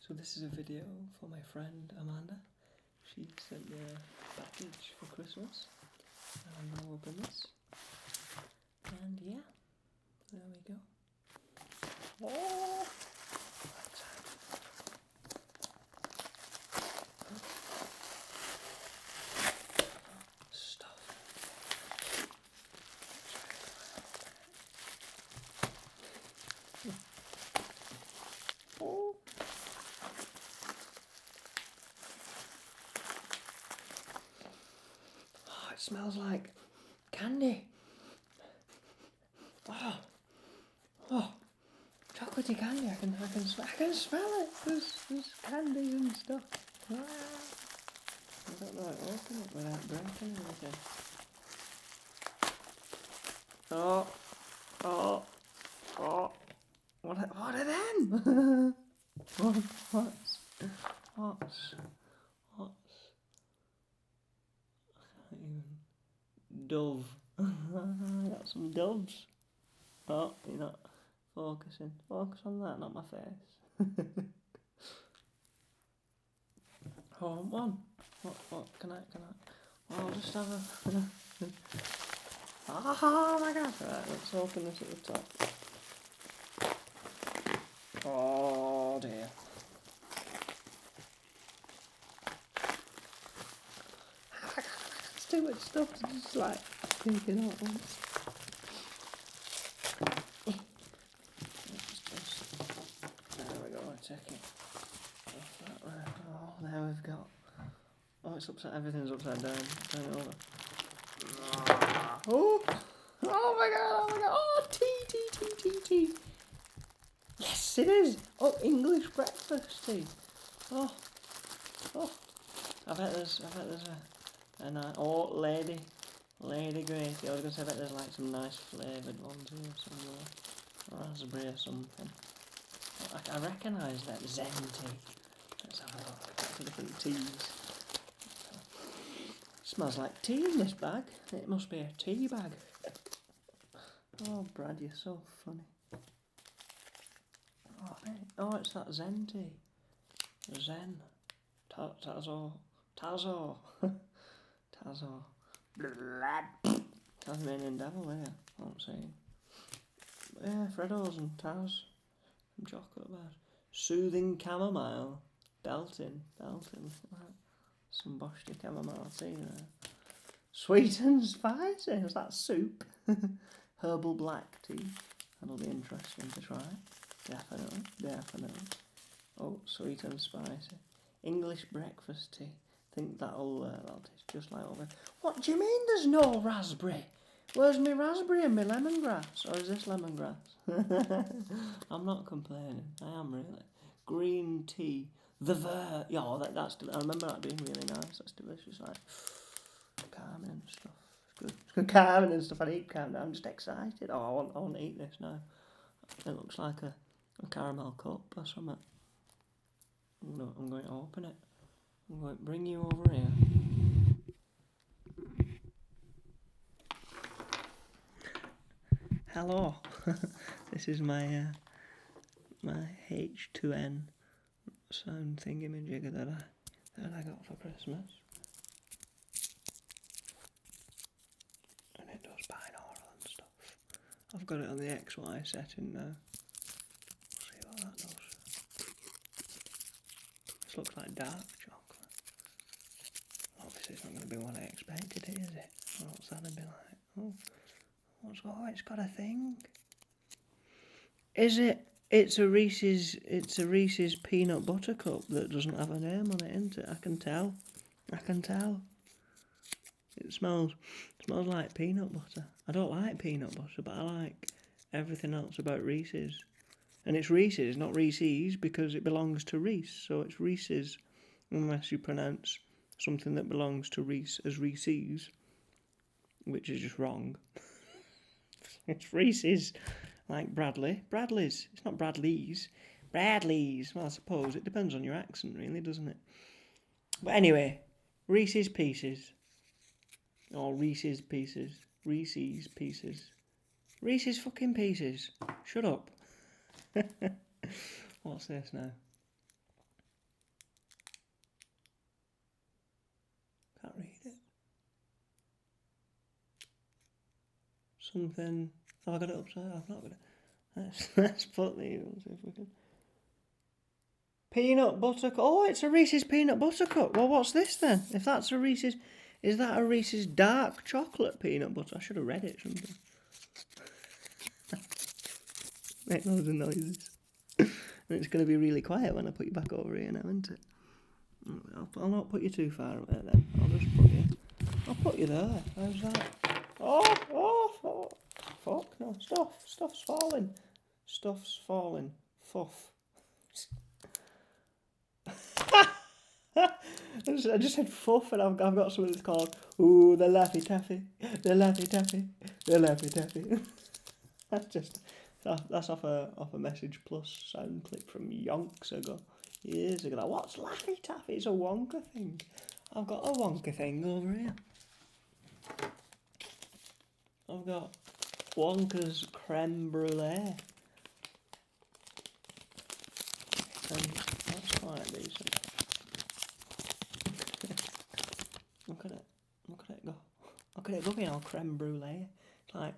So this is a video for my friend Amanda. She sent me a package for Christmas. And I'm going to open this. And yeah, there we go. Oh! Stuff. Oh! Oh, it smells like candy. Oh, chocolatey candy. I can smell it. There's candy and stuff. Ah. I don't know how to open it without breaking anything. Oh. What are them? What's? I can't even. Dove. I got some doves. Oh, you're not focusing. Focus on that, not my face. Oh, I want one. What? Can I? Oh, I'll just have a. Oh my god! Right, let's open this at the top. Oh dear. It's too much stuff to just like take it out once. There we go, I take it off that way. Oh, there we've got. Oh, it's upside. Everything's upside down. Turn it over. Oh my god! Oh, tea. Yes, it is. Oh, English breakfast tea. Oh. I bet there's a nice. Oh, lady grey tea. I was gonna say I bet there's like some nice flavoured ones here somewhere. Raspberry or something. I recognise that Zen tea. Let's have a look at the different teas. Smells like tea in this bag. It must be a tea bag. Oh, Brad, you're so funny. Oh, it's that Zen tea. Zen. Tazo. Tasmanian devil here. I'm saying. Yeah, Freddo's and Taz. Some chocolate bars. Soothing chamomile. Belting. Some Boschke chamomile tea there. Sweet and spicy. Is that soup? Herbal black tea. That'll be interesting to try. Definitely. Oh, sweet and spicy. English breakfast tea. Think that'll taste just like over. What do you mean there's no raspberry? Where's my raspberry and my lemongrass? Or is this lemongrass? I'm not complaining. I am really. Green tea. Yeah, that's. I remember that being really nice. That's delicious. Like calming and stuff. It's good calming and stuff. I need calm down. I'm just excited. Oh, I want to eat this now. It looks like a caramel cup or something. I'm going to open it. I'm going to bring you over here. Hello. This is my H2N sound thingamajigger that I got for Christmas. And it does binaural and stuff. I've got it on the XY setting now. See what that does. This looks like dark chocolate. Obviously it's not going to be what I expected it, is it? What's that going to be like? It's got a thing. Is it? It's a Reese's peanut butter cup that doesn't have a name on it, isn't it? I can tell. It smells like peanut butter. I don't like peanut butter, but I like everything else about Reese's. And it's Reese's, not Reese's, because it belongs to Reese. So it's Reese's, unless you pronounce something that belongs to Reese as Reese's, which is just wrong. It's Reese's, like Bradley's. It's not Bradley's. Well, I suppose it depends on your accent, really, doesn't it? But anyway, Reese's Pieces. Or Reese's Pieces. Reese's Pieces. Reese's fucking Pieces. Shut up. What's this now? something. Oh, I got it upside. I'm not gonna. Let's put these. See if we can. Peanut butter. Oh, it's a Reese's peanut butter cup. Well, what's this then? If that's a Reese's, is that a Reese's dark chocolate peanut butter? I should have read it. Shouldn't I? Make loads of noises. And it's going to be really quiet when I put you back over here now, isn't it? I'll not put you too far away then. I'll put you there. How's that? Oh, fuck, no, stuff's falling. Stuff's falling. Fuff. I just said fuff and I've got something that's called, ooh, the Laffy Taffy. The Laffy Taffy. The Laffy Taffy. That's off a Message Plus sound clip from yonks ago. Years ago. Like, what's Laffy Taffy? It's a Wonka thing. I've got a Wonka thing over here. I've got Wonka's creme brulee. And that's quite decent. Look at it go. Look at it go being all creme brulee. It's like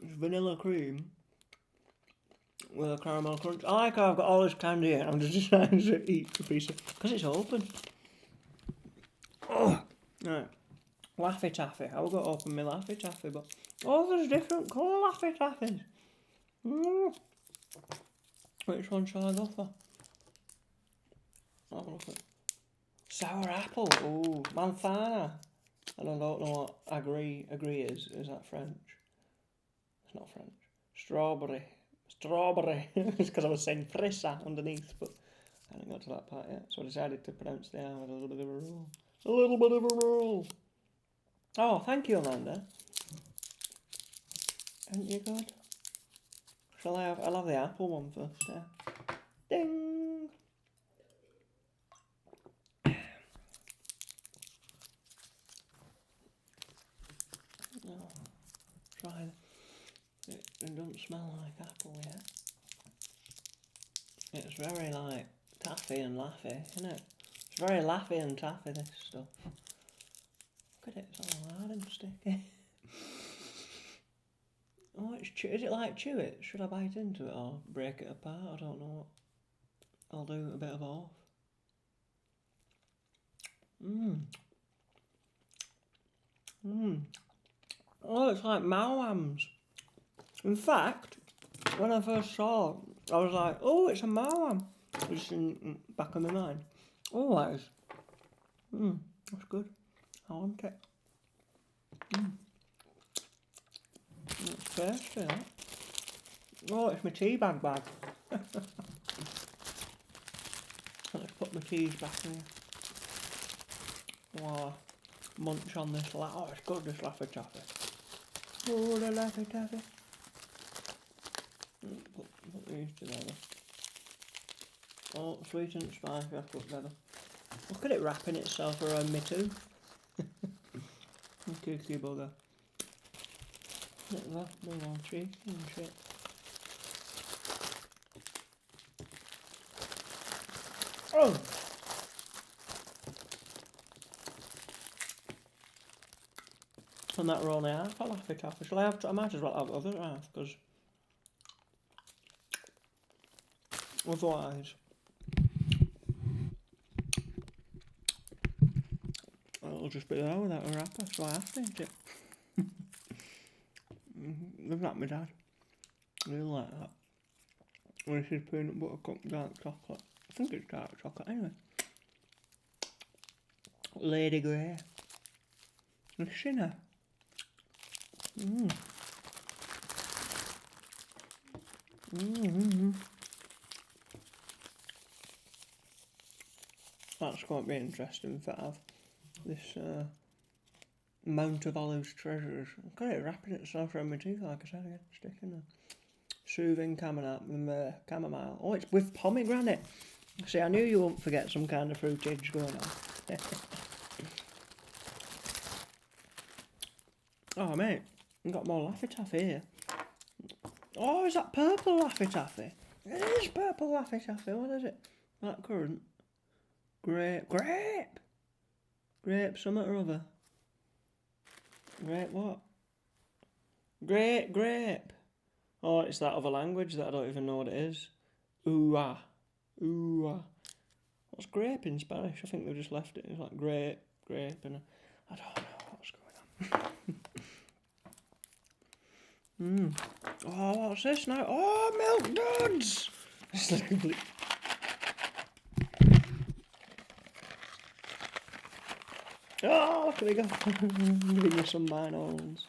vanilla cream with a caramel crunch. I like how I've got all this candy here. I'm just trying to eat a piece of, because it's open. Oh, right. Laffy Taffy. I will go open my Laffy Taffy, but there's different colour Laffy Taffies. Which one shall I go for? Have a look at sour apple. Ooh, manzana. And I don't know what agree is. Is that French? It's not French. Strawberry. It's because I was saying fresa underneath, but I hadn't got to that part yet. So I decided to pronounce the R with a little bit of a roll. Oh, thank you, Amanda. Aren't you good? I'll have the apple one first, yeah. Ding! Oh, try it. It doesn't smell like apple yet. It's very like taffy and laffy, isn't it? It's very laffy and taffy, this stuff. Look at it, it's all hard and sticky. Oh, is it like chew it? Should I bite into it or break it apart? I don't know what. I'll do a bit of both. Oh, it's like Mawams. In fact, when I first saw it, I was like, oh, it's a Mawam. Just in the back of my mind. Oh, that is. That's good. I want it. It's tasty, that. Oh, it's my tea bag. Let's put my teas back in here. Oh, munch on this. Oh, it's good, this Laffy Taffy. Oh, the Laffy Taffy. Put these together. Oh, sweet and spicy, I put together. Look at it wrapping itself around me too. Kooky bugger. Look at that, no more cheek and shit. Oh! And that were only half a Laffy Taffy. Shall I have to? I might as well have the other half, because otherwise it'll just be there without a wrapper, so I have to eat it. Isn't that my dad? I really like that. When this is peanut butter cup dark chocolate. I think it's dark chocolate anyway. Lady Grey. The Sinner. That's going to be interesting if I have this Mount of Olives treasures. I've got it wrapping itself around my teeth, like I said again, sticking there. Soothing chamomile. Oh, it's with pomegranate. See, I knew you wouldn't forget some kind of fruitage going on. Oh, mate, I've got more Laffy Taffy here. Oh, is that purple Laffy Taffy? It is purple Laffy Taffy. What is it? That currant? Grape something or other. Grape what? Grape. Oh, it's that other language that I don't even know what it is. Ooh ah. Ooh ah. What's grape in Spanish? I think they've just left it. It's like grape, and I don't know what's going on. Oh, what's this now? Oh, milk duds! Oh, look at me go. Giving you some binoles.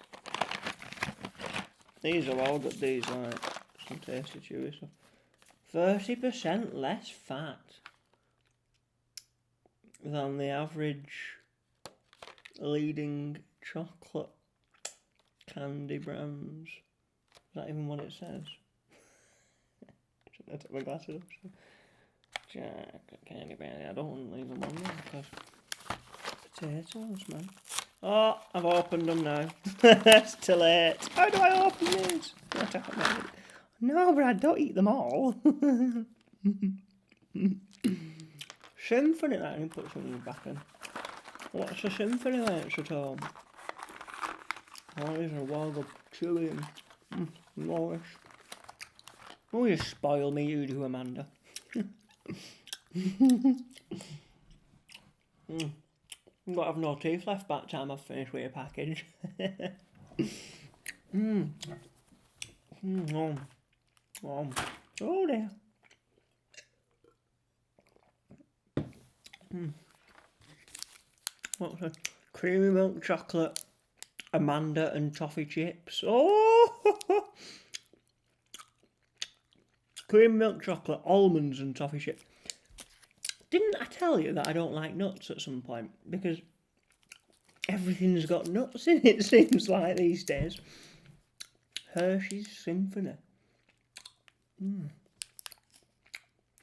These are all good, these, like, some tasty chewy stuff. 30% less fat than the average leading chocolate candy brands. Is that even what it says? Should I take my glasses off? Chocolate candy brand. I don't want to leave them on there because potatoes, man. Oh, I've opened them now. It's too late. How do I open these? No, Brad, don't eat them all. Symphony, I can put something back in. What's a symphony like at home? Oh, these are wild up chewy and moist. Oh, you spoil me, you do, Amanda. I've got to have no teeth left by the time I've finished with your package. Oh dear. What's a creamy milk chocolate, Amanda and toffee chips. Oh! Creamy milk chocolate, almonds and toffee chips. Didn't I tell you that I don't like nuts at some point? Because everything's got nuts in it, seems like, these days. Hershey's Symphony.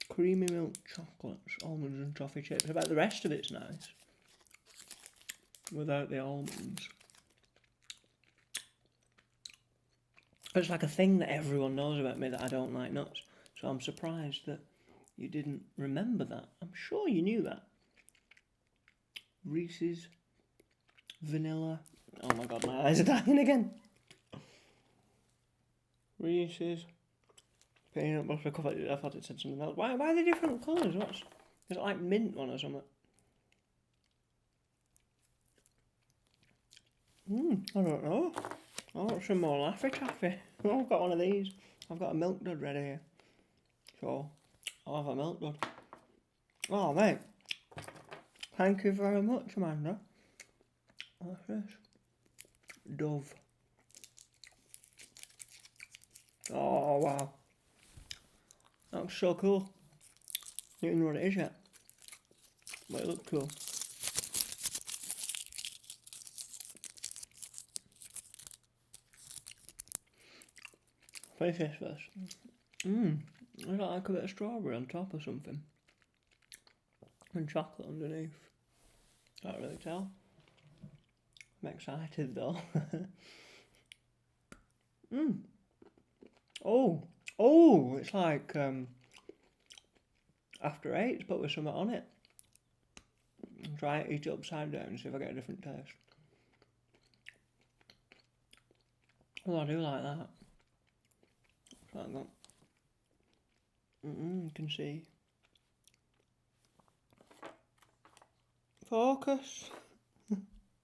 Creamy milk chocolates, almonds and toffee chips. I bet the rest of it's nice. Without the almonds. It's like a thing that everyone knows about me, that I don't like nuts. So I'm surprised that you didn't remember that. I'm sure you knew that. Reese's, vanilla. Oh my god, my eyes are dying again. Reese's, peanut butter. I thought it said something else. Why are they different colours? Is it like mint one or something? I don't know. I want some more Laffy Taffy. Oh, I've got one of these. I've got a milk dud ready here. So, I'll have a milk dud. Oh, mate. Thank you very much, Amanda. What's this? Dove. Oh, wow. That looks so cool. I don't even know what it is yet. But it looks cool. Finish this first. I got like a bit of strawberry on top or something. And chocolate underneath. Can't really tell. I'm excited though. Oh, it's like after 8, but with something on it. Try it, eat it upside down and see if I get a different taste. Oh, I do like that. Like that. You can see. Focus.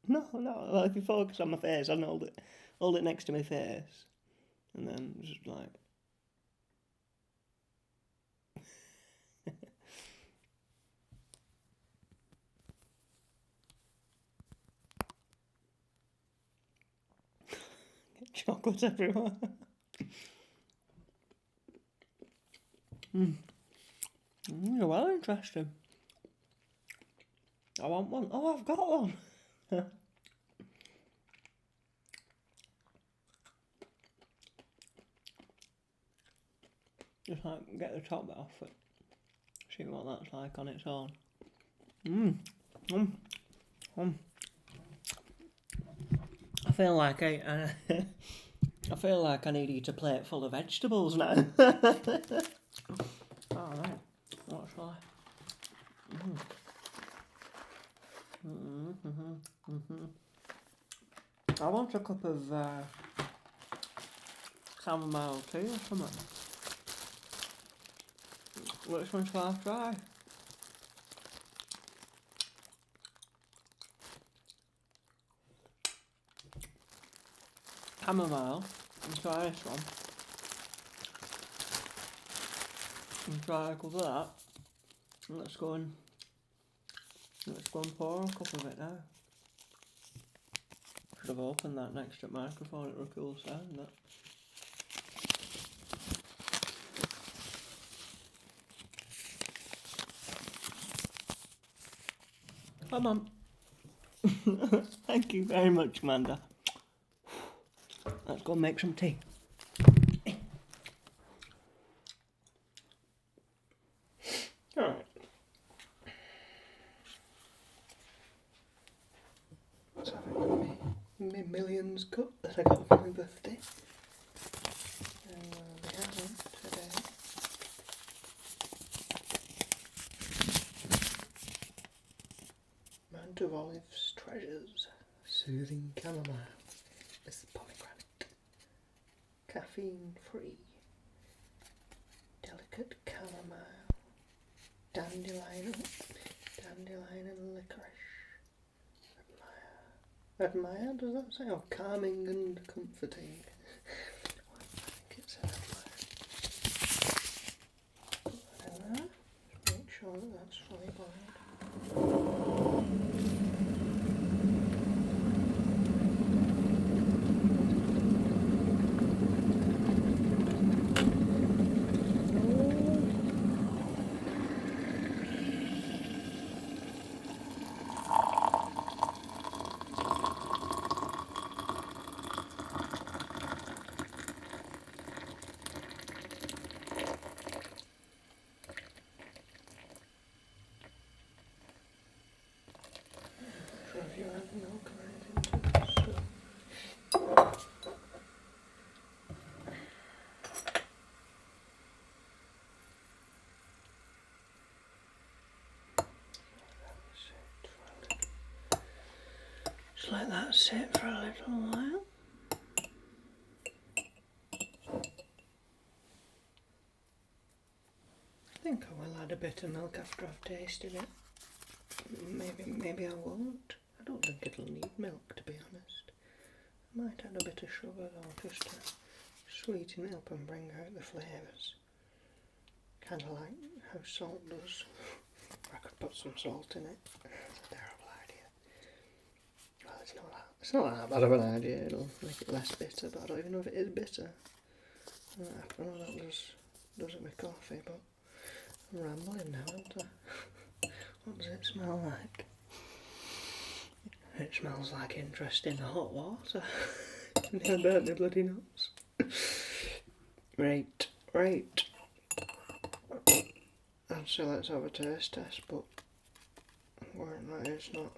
No, well, if you focus on my face, I'd hold it next to my face, and then just like. Chocolate everywhere. You're well interesting. I want one. Oh, I've got one. Just like get the top bit off it. See what that's like on its own. I feel like I feel like I need to eat a plate full of vegetables now. Alright, what shall I? I want a cup of chamomile tea or something. Which one shall I try? Chamomile. Let's try this one. And try a cup of that. And let's go and pour a cup of it now. Should have opened that next to microphone, it would cool sound that. Come on. Thank you very much, Manda. Let's go and make some tea. Alright. Let's have it with me Millions cup that I got for my birthday. And we'll be having today. Mount of Olive's Treasures. Soothing chamomile. This is pomegranate. Caffeine free. Delicate chamomile. Dandelion and licorice. Admire, does that say? Oh, calming and comforting. I think it says admire. Put that in there. Just make sure that that's fully boiled. If you add milk or anything to this stuff. Just let that sit for a little while. I think I will add a bit of milk after I've tasted it. Maybe I won't. I don't think it'll need milk, to be honest. I might add a bit of sugar though, just to sweeten it up and bring out the flavours. Kind of like how salt does. I could put some salt in it. It's a terrible idea. Well, it's not that bad of an idea. It'll make it less bitter, but I don't even know if it is bitter. I know that does it with coffee, but I'm rambling now, aren't I? What does it smell like? It smells like interesting hot water. I burnt my bloody nose. Right. So let's have a taste test, but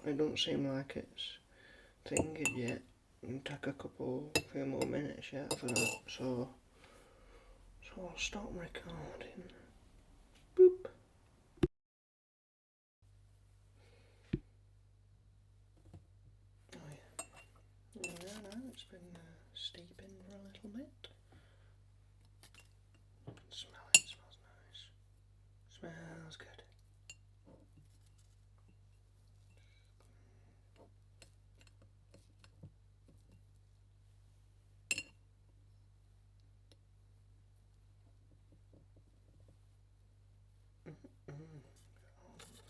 it don't seem like it's thinged yet. It'll take a few more minutes yet for that, so I'll stop recording. Boop. It's been steeping for a little bit. Smell it, smells nice. Smells good.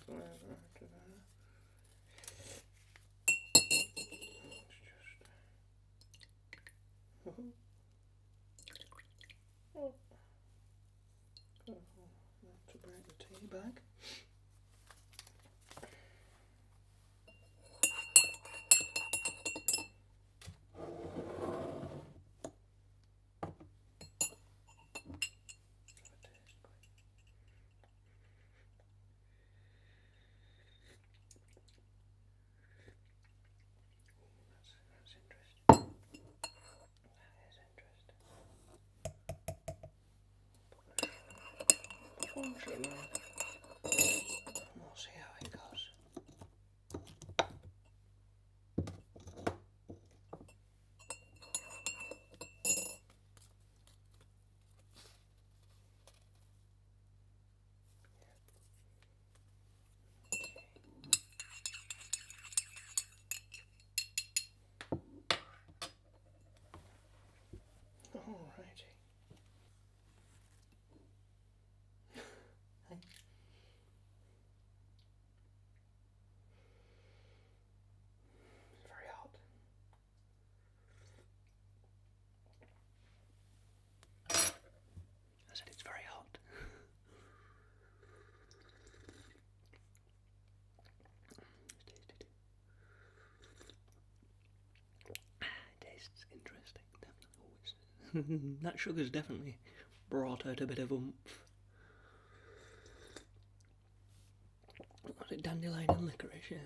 Flavour out of that. Oh. Not to break the tea bag. That's interesting. That is interesting. We'll see how it goes. That sugar's definitely brought out a bit of oomph. Was it dandelion and licorice? Yeah.